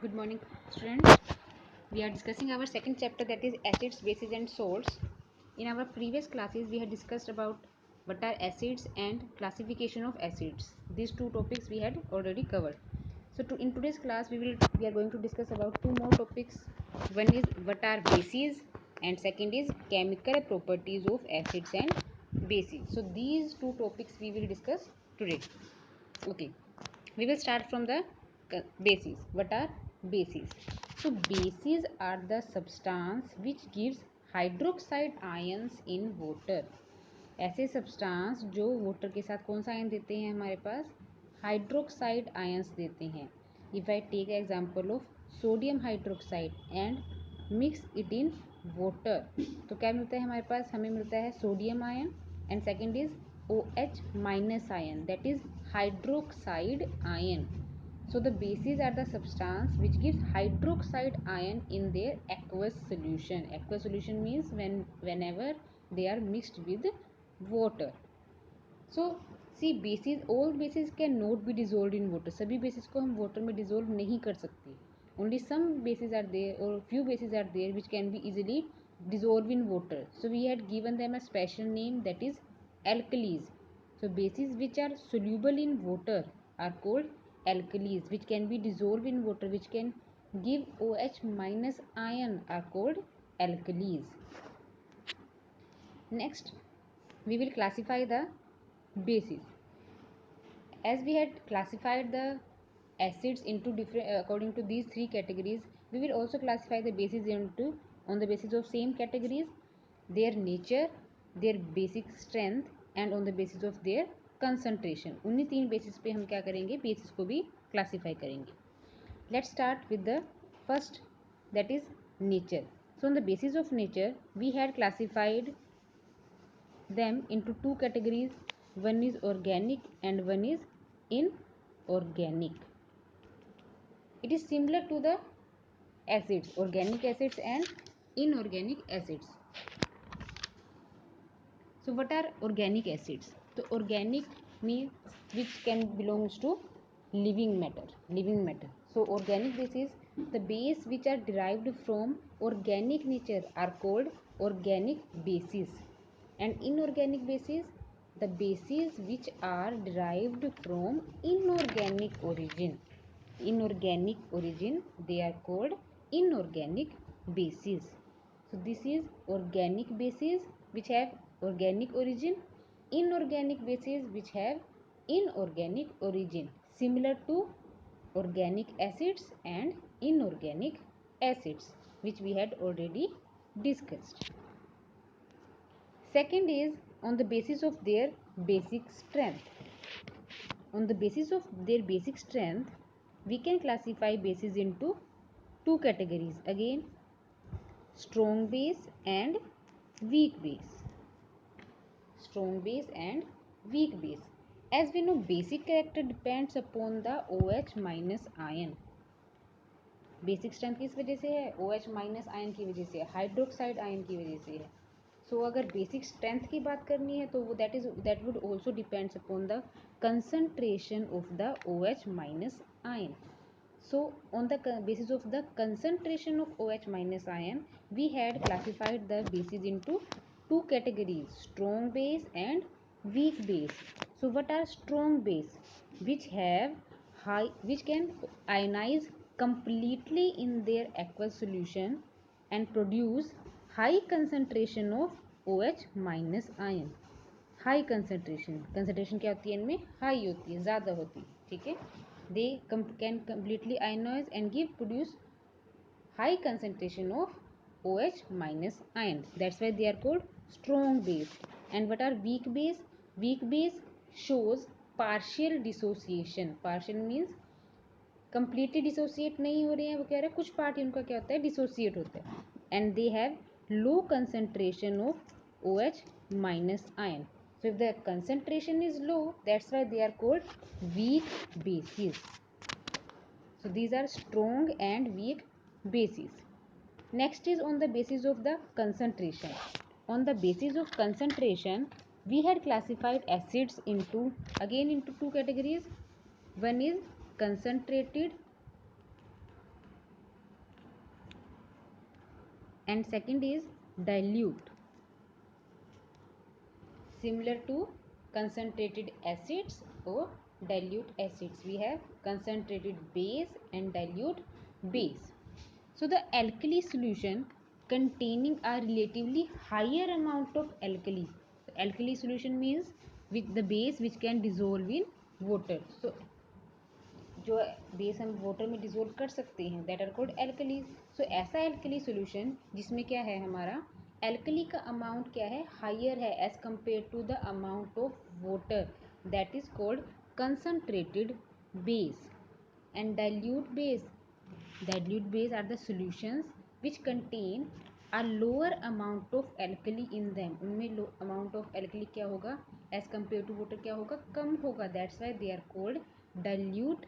Good morning, students. We are discussing our second chapter, that is acids, bases and salts. In our previous classes, we had discussed about what are acids and classification of acids. These two topics we had already covered. So in today's class, we are going to discuss about two more topics. One is what are bases and second is chemical properties of acids and bases. So these two topics we will discuss today. Okay, we will start from the bases. What are bases? So bases are the substance which gives hydroxide ions in water. ऐसे substance जो water के साथ कौन सा ion देते हैं हमारे पास, hydroxide ions देते हैं. If I take example of sodium hydroxide and mix it in water, तो क्या मिलता है हमारे पास, हमें मिलता है sodium ion and second is OH minus ion, that is hydroxide ion. So the bases are the substance which gives hydroxide ion in their aqueous solution. Aqueous solution means whenever they are mixed with water. So see, bases, all bases can not be dissolved in water. सभी bases को हम water में dissolve नहीं कर सकते. Only some bases are there or few bases are there which can be easily dissolved in water. So we had given them a special name, that is alkalis. So bases which are soluble in water are called alkalis, which can be dissolved in water, which can give OH minus ion, are called alkalis. Next, we will classify the bases. As we had classified the acids into different according to these three categories, we will also classify the bases into on the basis of same categories, their nature, their basic strength and on the basis of their concentration. उन्हीं तीन basis पे हम क्या करेंगे, basis को भी classify करेंगे. Let's start with the first, that is nature. So on the basis of nature, we had classified them into two categories. One is organic and one is inorganic. It is similar to the acids, organic acids and inorganic acids. So what are organic acids? So organic means which can belongs to living matter. So organic bases, the base which are derived from organic nature are called organic bases, and inorganic bases, the bases which are derived from inorganic origin, they are called inorganic bases. So this is organic bases which have organic origin, inorganic bases which have inorganic origin, similar to organic acids and inorganic acids, which we had already discussed. Second is on the basis of their basic strength. On the basis of their basic strength, we can classify bases into two categories. Again, strong base and weak base. Strong base and weak base. As we know, basic character depends upon the OH minus ion. Basic strength किस वजह से है, OH minus ion की वजह से, hydroxide ion की वजह से है. सो अगर बेसिक स्ट्रेंथ की बात करनी है तो वो that would also depends upon the concentration of the OH minus ion. So on the basis of the concentration of OH minus ion, we had classified the bases into two categories, strong base and weak base. So what are strong base? Which can ionize completely in their aqueous solution and produce high concentration of OH minus ion. High concentration क्या होती है इनमें, high होती है, ज़्यादा होती है. ठीक है, they can completely ionize and produce high concentration of OH minus ion. That's why they are called strong base. And what are weak base? Weak base shows partial dissociation. Partial means completely dissociate नहीं हो रहे हैं, वो कह रहे हैं कुछ part उनका क्या होता है, डिसोसिएट होता है. And they have low concentration of OH minus ion. So if the concentration is low, that's why they are called weak bases. So these are strong and weak bases. Next is on the basis of the concentration. On the basis of concentration, we had classified acids into two categories. One is concentrated and second is dilute. Similar to concentrated acids or dilute acids, we have concentrated base and dilute base. So the alkali solution containing a relatively higher amount of alkali. So alkali solution means with the base which can dissolve in water. So जो base हम water में dissolve कर सकते हैं that are called alkali. सो ऐसा alkali solution जिसमें क्या है हमारा एल्कली का अमाउंट क्या है हायर है as compare to the amount of water that is called concentrated base. And dilute base are the solutions which contain a lower amount of alkali in them. उनमें लो amount of alkali क्या होगा as compared to water क्या होगा कम होगा. That's why they are called dilute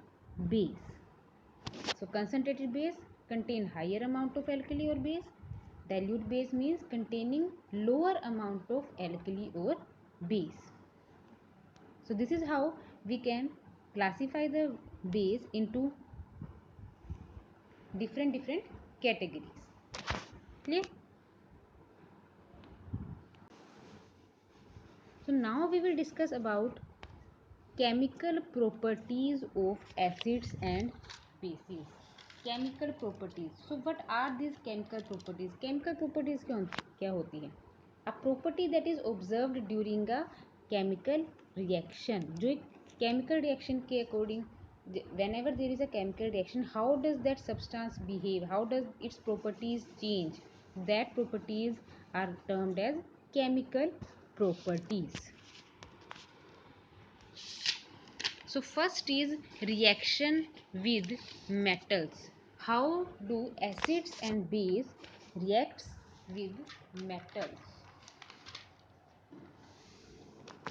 base. So concentrated base contain higher amount of alkali or base. Dilute base means containing lower amount of alkali or base. So this is how we can classify the base into different categories. Clear? So now we will discuss about chemical properties of acids and bases. Chemical properties. So what are these chemical properties? Chemical properties क्या होती है? A property that is observed during a chemical reaction. जो एक chemical reaction के according, whenever there is a chemical reaction, how does that substance behave? How does its properties change? That properties are termed as chemical properties. So first is reaction with metals. How do acids and base reacts with metals?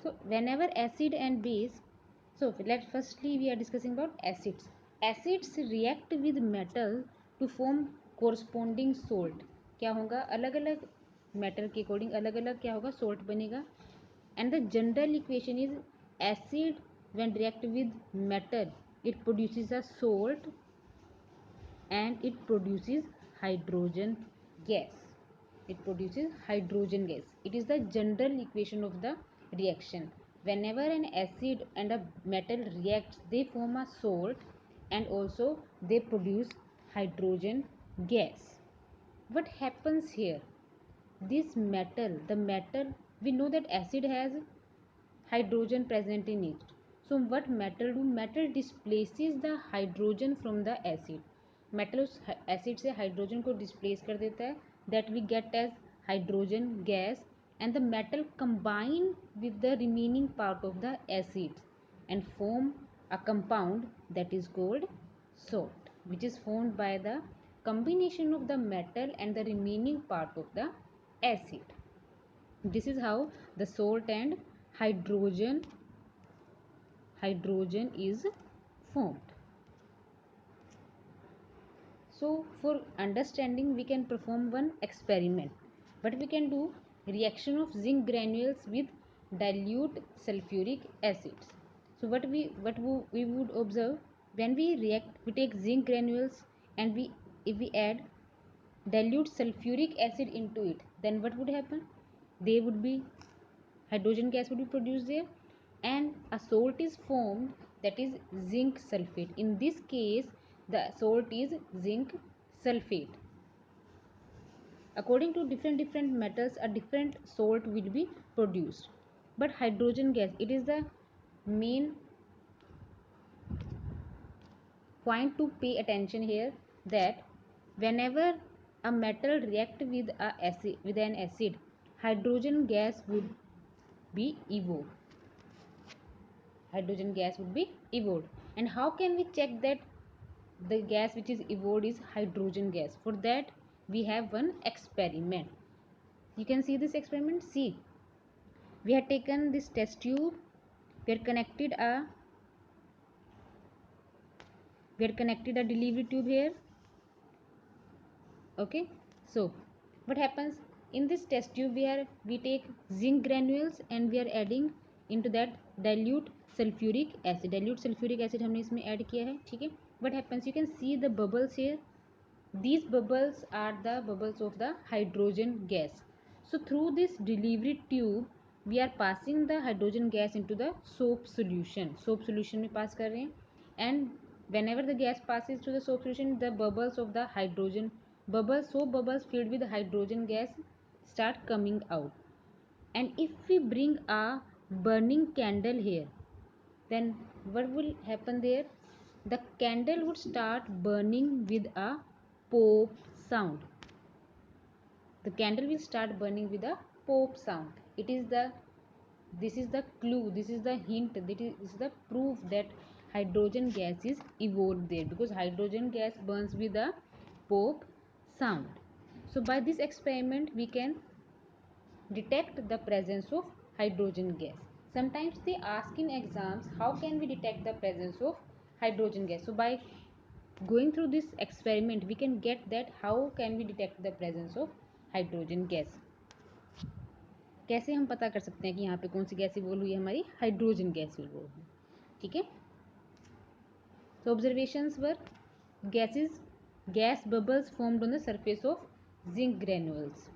So whenever acid and base, so let firstly we are discussing about acids. Acids react with metal to form corresponding salt. क्या होगा अलग अलग metal के according अलग अलग क्या होगा salt बनेगा. And the general equation is acid when react with metal it produces a salt and it produces hydrogen gas. It produces hydrogen gas. It is the general equation of the reaction. Whenever an acid and a metal reacts they form a salt and also they produce hydrogen gas. What happens here? This metal, the metal, we know that acid has hydrogen present in it. So what metal do? Metal displaces the hydrogen from the acid. Metal acid से hydrogen को displace कर देता है. That we get as hydrogen gas and the metal combine with the remaining part of the acid and form a compound that is called salt, which is formed by the combination of the metal and the remaining part of the acid. This is how the salt and hydrogen is formed. So for understanding we can perform one experiment. What we can do, reaction of zinc granules with dilute sulfuric acids. So what we would observe, when we react we take zinc granules and if we add dilute sulfuric acid into it, then what would happen? They would be hydrogen gas would be produced there and a salt is formed that is zinc sulfate. In this case the salt is zinc sulfate. According to different metals a different salt will be produced, but hydrogen gas, it is the main point to pay attention here, that whenever a metal react with an acid hydrogen gas would be evolved. Hydrogen gas would be evolved. And how can we check that the gas which is evolved is hydrogen gas? For that we have one experiment. You can see this experiment. See, we have taken this test tube, we have connected a delivery tube here. Okay, so what happens in this test tube, we take zinc granules and we are adding into that dilute sulfuric acid. Dilute sulfuric acid हमने इसमें add किया है. ठीक है. What happens, you can see the bubbles here. These bubbles are the bubbles of the hydrogen gas. So through this delivery tube we are passing the hydrogen gas into the soap solution. Soap solution में pass कर रहे हैं, and whenever the gas passes to the soap solution, the bubbles of the hydrogen bubbles, soap bubbles filled with hydrogen gas start coming out. And if we bring a burning candle here, then what will happen there? The candle would start burning with a pop sound. The candle will start burning with a pop sound. This is the clue, this is the hint, this is the proof that hydrogen gas is evolved there, because hydrogen gas burns with a pop sound. So by this experiment we can detect the presence of hydrogen gas. Sometimes they ask in exams, how can we detect the presence of hydrogen gas? So by going through this experiment we can get that how can we detect the presence of hydrogen gas. कैसे हम पता कर सकते हैं कि यहाँ पे कौन सी गैस इवोल्व हुई है? हमारी हाइड्रोजन गैस इवोल्व हुई. ठीक है. So observations were gas bubbles formed on the surface of zinc granules.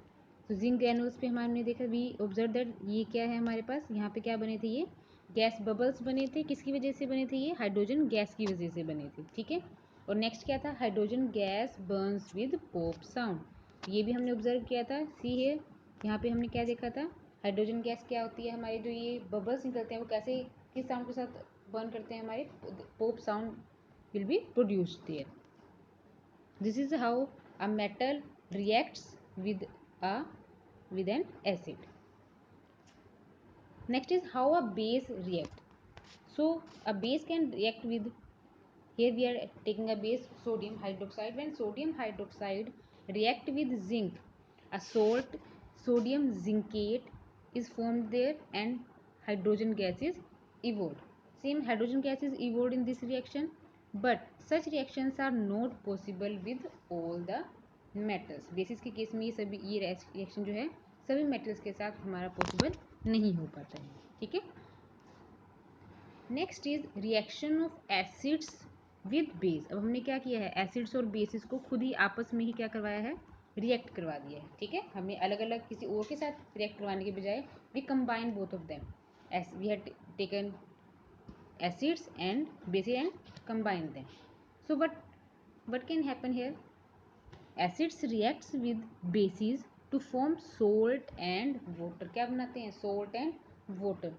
तो जिंक ग्रैनुल्स पे हमने देखा, वी ऑब्जर्व दैट ये क्या है हमारे पास, यहाँ पे क्या बने थे? ये गैस बबल्स बने थे. किसकी वजह से बने थे? ये हाइड्रोजन गैस की वजह से बने थे. ठीक है. और नेक्स्ट क्या था? Hydrogen gas Burns with pop sound. ये भी हमने ऑब्जर्व किया था. सी है, यहाँ पे हमने क्या देखा था? हाइड्रोजन गैस क्या होती है? हमारे जो ये बबल्स निकलते हैं वो कैसे, किस साउंड के साथ बर्न करते हैं? हमारे pop sound will be produced there. This is how a metal reacts with an acid. Next is how a base react. So a base can react with, here we are taking a base sodium hydroxide. When sodium hydroxide react with zinc, a salt sodium zincate is formed there and hydrogen gas is evolved. Same hydrogen gas is evolved in this reaction, but such reactions are not possible with all the metals. Basis के case में ये reaction जो है सभी metals के साथ हमारा possible नहीं हो पाता है. ठीक है. Next is reaction of acids with base. अब हमने क्या किया है? एसिड्स और बेसिस को खुद ही आपस में ही क्या करवाया है? रिएक्ट करवा दिया है. ठीक है. हमने अलग अलग किसी और के साथ रिएक्ट करवाने के बजाय we combine both of them. We had taken acids and bases and combine them. So what can happen here? Acids reacts with bases to form salt and water. क्या बनाते हैं? Salt and water.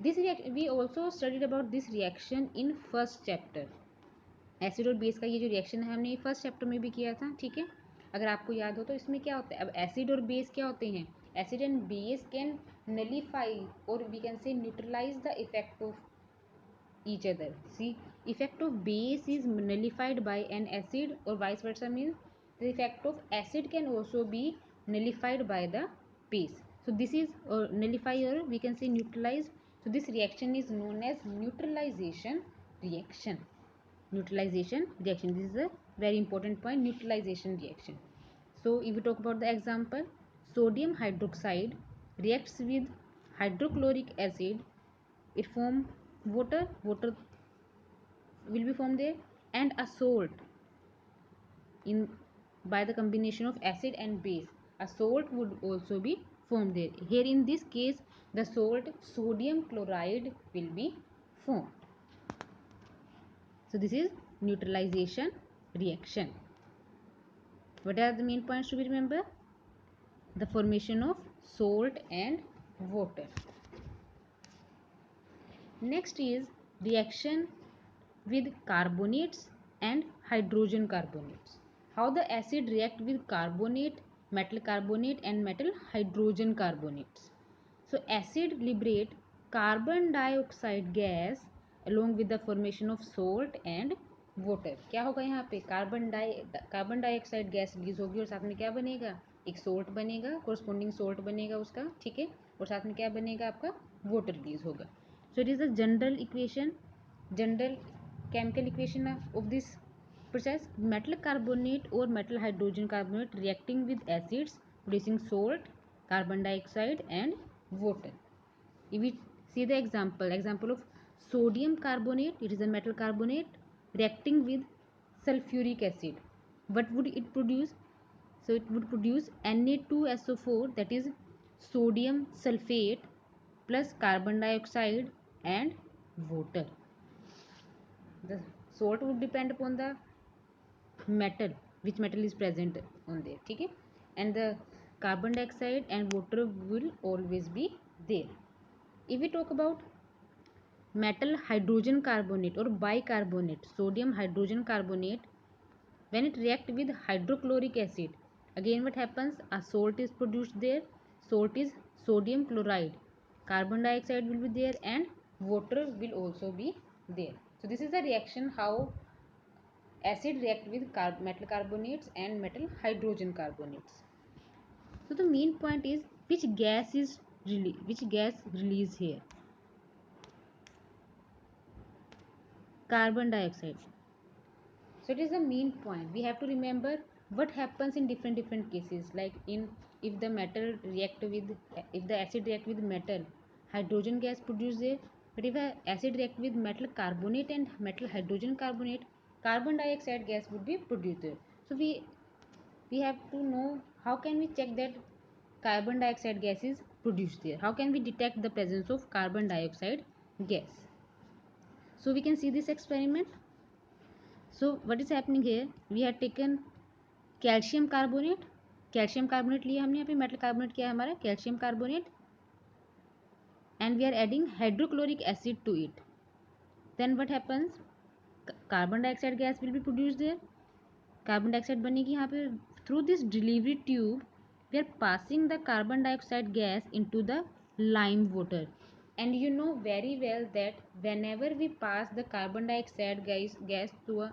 This we also studied about this reaction in first chapter. Acid और base का ये जो reaction है हमने first chapter में भी किया था. ठीक है. अगर आपको याद हो तो इसमें क्या होता है? अब एसिड और बेस क्या होते हैं? Acid and base can nullify और we can say neutralize the effect of each other. See, effect of base is nullified by an acid or vice versa, means the effect of acid can also be nullified by the base. So this is nullify or we can say neutralize. So this reaction is known as neutralization reaction. Neutralization reaction, this is a very important point, neutralization reaction. So if we talk about the example, sodium hydroxide reacts with hydrochloric acid, it form water will be formed there, and a salt in by the combination of acid and base, a salt would also be formed there. Here in this case the salt sodium chloride will be formed. So this is neutralization reaction. What are the main points to be remember? The formation of salt and water. Next is reaction with carbonates and hydrogen carbonates. How the acid react with carbonate, metal carbonate and metal hydrogen carbonates. So acid liberate carbon dioxide gas along with the formation of salt and water. क्या होगा यहाँ पे? Carbon dioxide gas release होगी और साथ में क्या बनेगा? एक सोल्ट बनेगा, कोरस्पोंडिंग सोल्ट बनेगा उसका. ठीक है. और साथ में क्या बनेगा? आपका वाटर रिलीज होगा. So it is the general chemical equation of this process. Metal carbonate or metal hydrogen carbonate reacting with acids producing salt, carbon dioxide and water. If we see the example of sodium carbonate, it is a metal carbonate reacting with sulfuric acid. what would it produce? So it would produce Na2SO4, that is sodium sulfate plus carbon dioxide and water. The salt would depend upon the metal, which metal is present on there, ठीक है, and the carbon dioxide and water will always be there. If we talk about metal hydrogen carbonate or bicarbonate, sodium hydrogen carbonate, when it react with hydrochloric acid, again what happens, a salt is produced there. Salt is sodium chloride, carbon dioxide will be there and water will also be there. So this is the reaction how acid react with metal carbonates and metal hydrogen carbonates. So the main point is which gas release here? Carbon dioxide. So it is the main point. We have to remember what happens in different cases. Like if the acid react with metal, hydrogen gas produced there. But if the acid react with metal carbonate and metal hydrogen carbonate, carbon dioxide gas would be produced there. So we have to know how can we check that carbon dioxide gas is produced there. How can we detect the presence of carbon dioxide gas? So we can see this experiment. So what is happening here? We have taken calcium carbonate लिया हमने, यहाँ पे metal carbonate क्या है हमारा, calcium carbonate, and we are adding hydrochloric acid to it. Then what happens, carbon dioxide gas will be produce there. Carbon dioxide बनेगी यहाँ पे. Through this delivery tube we are passing the carbon dioxide gas into the lime water. And you know very well that whenever we pass the carbon dioxide gas through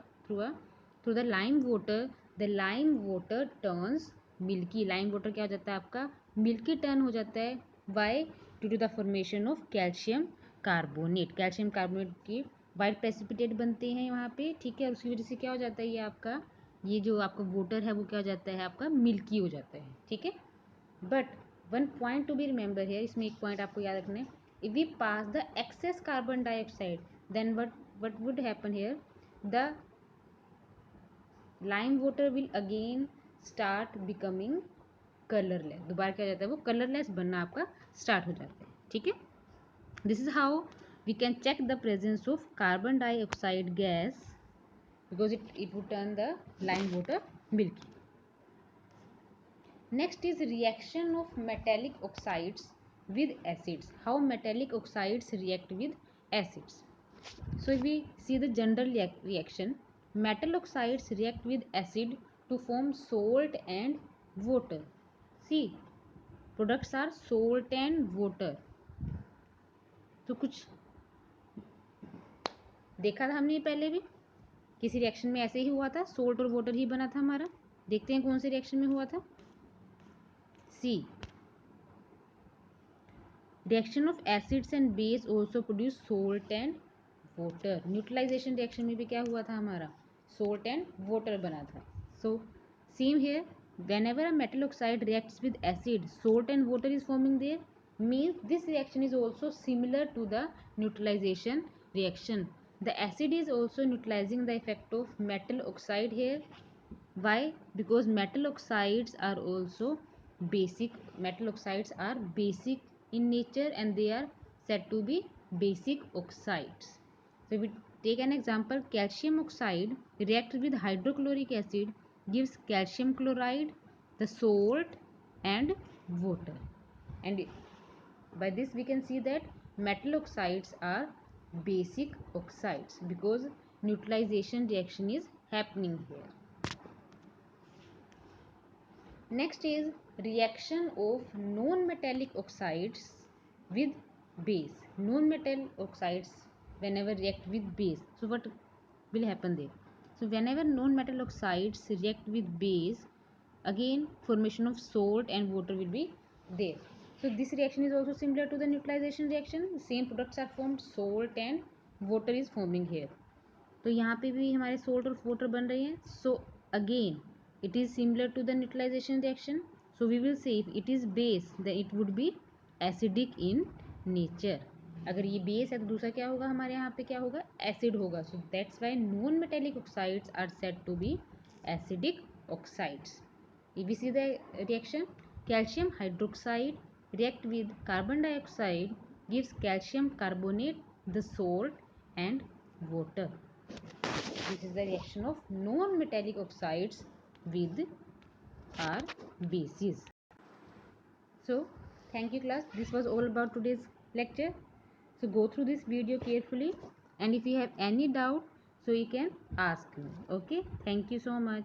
the lime water turns milky. lime water क्या हो जाता है आपका, milky turn हो जाता है. why? due to the formation of calcium carbonate. Calcium carbonate की white precipitate बनते हैं वहाँ पे, ठीक है. उसकी वजह से क्या हो जाता है, ये आपका ये जो आपका वाटर है वो क्या हो जाता है आपका, मिल्की हो जाता है, ठीक है. But one point to be remember here, इसमें एक पॉइंट आपको याद रखना है. If we pass the excess carbon dioxide then what would happen here, the lime water will again start becoming colorless. दोबारा क्या हो जाता है, वो कलरलेस बनना आपका स्टार्ट हो जाता है, ठीक है. This is how we can check the presence of carbon dioxide gas because it would turn the lime water milky. Next is reaction of metallic oxides with acids. How metallic oxides react with acids? So if we see the general reaction, metal oxides react with acid to form salt and water. See, products are salt and water. तो कुछ देखा था हमने पहले भी, किसी reaction में ऐसे ही हुआ था, सोल्ट और वाटर ही बना था हमारा. देखते हैं कौन से रिएक्शन में हुआ था. See, reaction of acids and base also produce salt and water. Neutralization reaction में भी क्या हुआ था हमारा, सोल्ट एंड वाटर बना था. So same here, whenever a metal oxide reacts with acid, salt and water is forming there, means this reaction is also similar to the neutralization reaction. The acid is also neutralizing the effect of metal oxide here. Why? Because metal oxides are also basic. Metal oxides are basic in nature and they are said to be basic oxides. So we take an example, calcium oxide reacts with hydrochloric acid, gives calcium chloride, the salt and water. And by this we can see that metal oxides are basic oxides because neutralization reaction is happening here. Next is reaction of non-metallic oxides with base. Non-metal oxides whenever react with base, so what will happen there? So whenever non-metal oxides react with base, again formation of salt and water will be there. So this reaction is also similar to the neutralization reaction. Same products are formed, salt and water is forming here. तो यहाँ पे भी हमारे salt और water बन रहे हैं. So again it is similar to the neutralization reaction. So we will say if it is base then it would be acidic in nature. अगर ये बेस है तो दूसरा क्या होगा, हमारे यहाँ पे क्या होगा, एसिड होगा. So that's why non metallic oxides are said to be acidic oxides. If we see the reaction, calcium hydroxide react with carbon dioxide, gives calcium carbonate, the salt and water. This is the reaction of non-metallic oxides with our bases. So thank you class. This was all about today's lecture. So go through this video carefully, and if you have any doubt, so you can ask me. Okay, thank you so much.